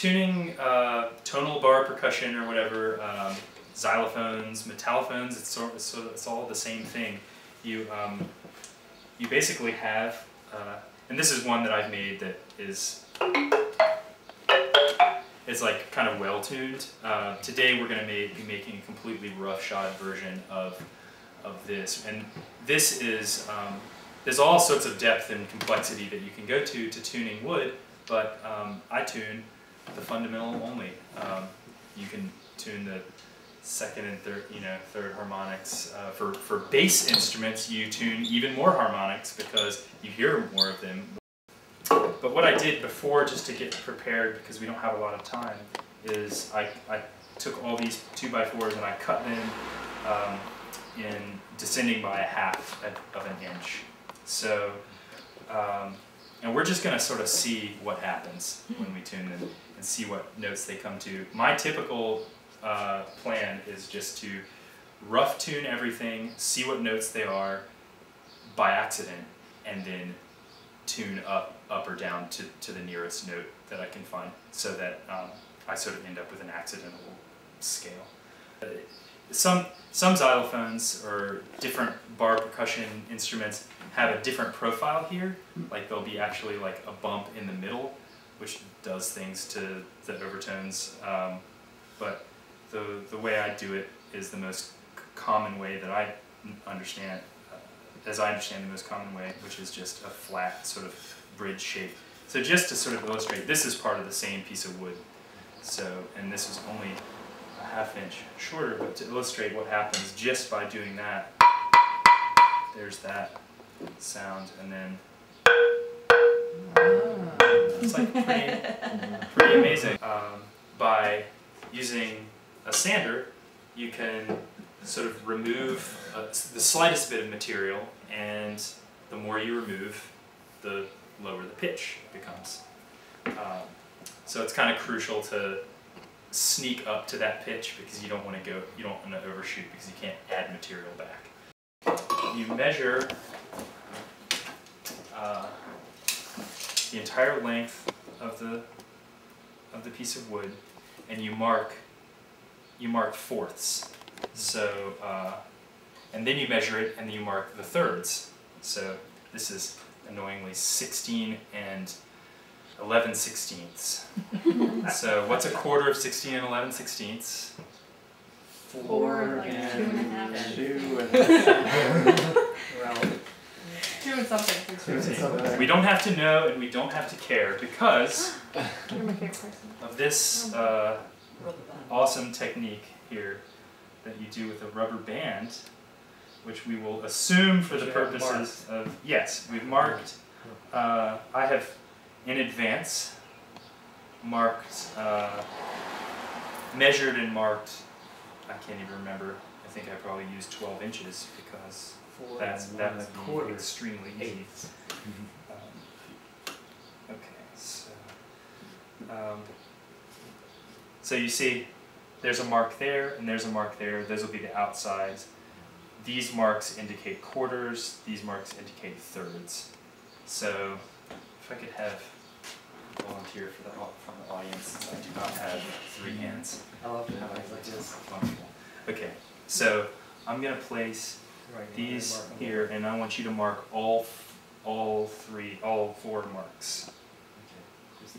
tuning tonal bar percussion or whatever, xylophones, metallophones, it's all the same thing. You basically have, and this is one that I've made that is like kind of well tuned. Today we're going to be making a completely roughshod version of this, and this is there's all sorts of depth and complexity that you can go to tuning wood, but I tune the fundamental only. You can tune the second and third harmonics. For bass instruments, you tune even more harmonics because you hear more of them. But what I did before, just to get prepared, because we don't have a lot of time, is I took all these 2x4s and I cut them in descending by 1/2 of an inch. So, and we're just going to sort of see what happens when we tune them and see what notes they come to. My typical plan is just to rough tune everything, see what notes they are by accident, and then tune up or down to the nearest note that I can find, so that I sort of end up with an accidental scale. Some xylophones or different bar percussion instruments have a different profile here. Like there'll be actually like a bump in the middle, which does things to the overtones. But the way I do it is the most common way that I understand, as I understand the most common way, which is just a flat sort of bridge shape. So just to sort of illustrate, this is part of the same piece of wood. So, and this is only a 1/2 inch shorter, but to illustrate what happens just by doing that, there's that sound, and then it's like pretty amazing. By using a sander, you can sort of remove the slightest bit of material, and the more you remove, the lower the pitch becomes. So it's kind of crucial to sneak up to that pitch, because you don't want to overshoot, because you can't add material back. You measure the entire length of the piece of wood, and you mark fourths. So and then you measure it, and then you mark the thirds. So this is annoyingly 16 and 11/16. So what's a quarter of 16 and 11/16? 4 and 2.5. 2 and something. We don't have to know, and we don't have to care, because You're my favorite person. of this awesome technique here that you do with a rubber band, which we will assume for the purposes of, yes, we've marked. I have in advance marked, measured and marked, I can't even remember, I think I probably used 12 inches, because that would be extremely easy. Okay, so you see there's a mark there and there's a mark there. Those will be the outsides. These marks indicate quarters, these marks indicate thirds. So if I could have a volunteer from the audience, since I do not have 3 hands. I love to have things like this. Wonderful. Okay, so I'm going to place these here, and I want you to mark all 4 marks. Okay.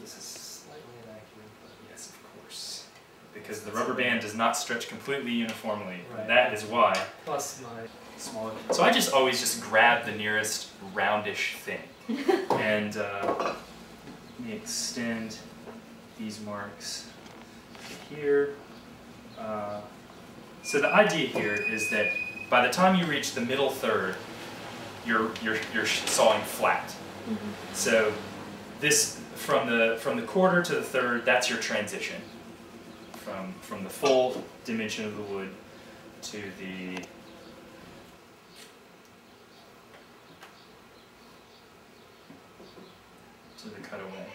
This is slightly inaccurate, but yes, of course. Because the rubber band does not stretch completely uniformly. Right. That is why. Plus my Smaller. So I always just grab the nearest roundish thing, and let me extend these marks to here. So the idea here is that by the time you reach the middle third, you're sawing flat. Mm-hmm. So this from the quarter to the third, that's your transition from the full dimension of the wood to the cutaway.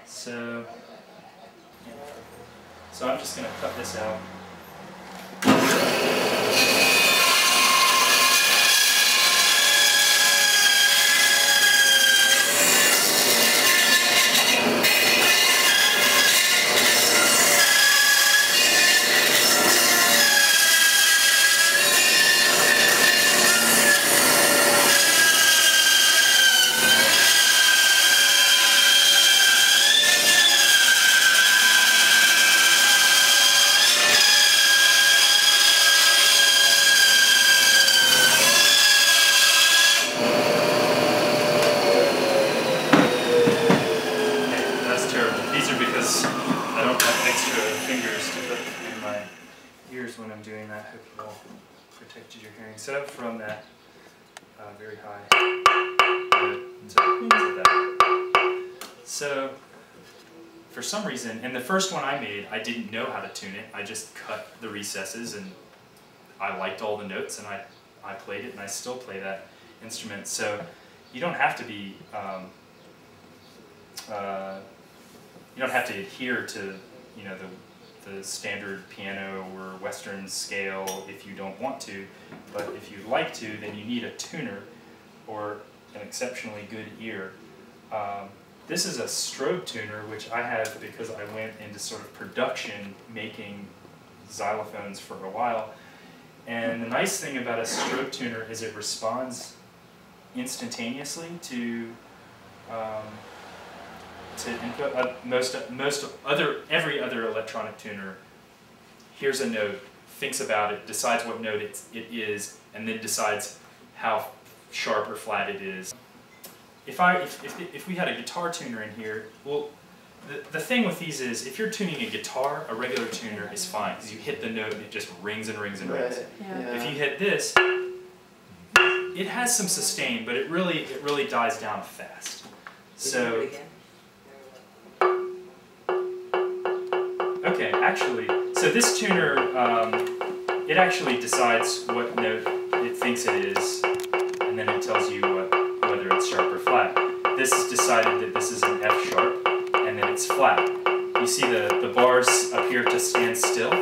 So I'm just going to cut this out. when I'm doing that. Hope you all protected your hearing. So from that very high to that. So for some reason, and the first one I made, I didn't know how to tune it. I just cut the recesses, and I liked all the notes, and I played it, and I still play that instrument. So you don't have to be, you don't have to adhere to, you know, the standard piano or Western scale if you don't want to, but if you'd like to, then you need a tuner or an exceptionally good ear. This is a strobe tuner, which I have because I went into sort of production making xylophones for a while. And the nice thing about a strobe tuner is it responds instantaneously to input. Every other electronic tuner hears a note, thinks about it, decides what note it is, and then decides how sharp or flat it is. If we had a guitar tuner in here, well, the thing with these is if you're tuning a guitar, a regular tuner is fine because you hit the note and it just rings and rings and rings. Yeah. If you hit this, it has some sustain, but it really dies down fast. So. Okay, actually, so this tuner, it actually decides what note it thinks it is, and then it tells you whether it's sharp or flat. This has decided that this is an F sharp, and then it's flat. You see the bars appear to stand still,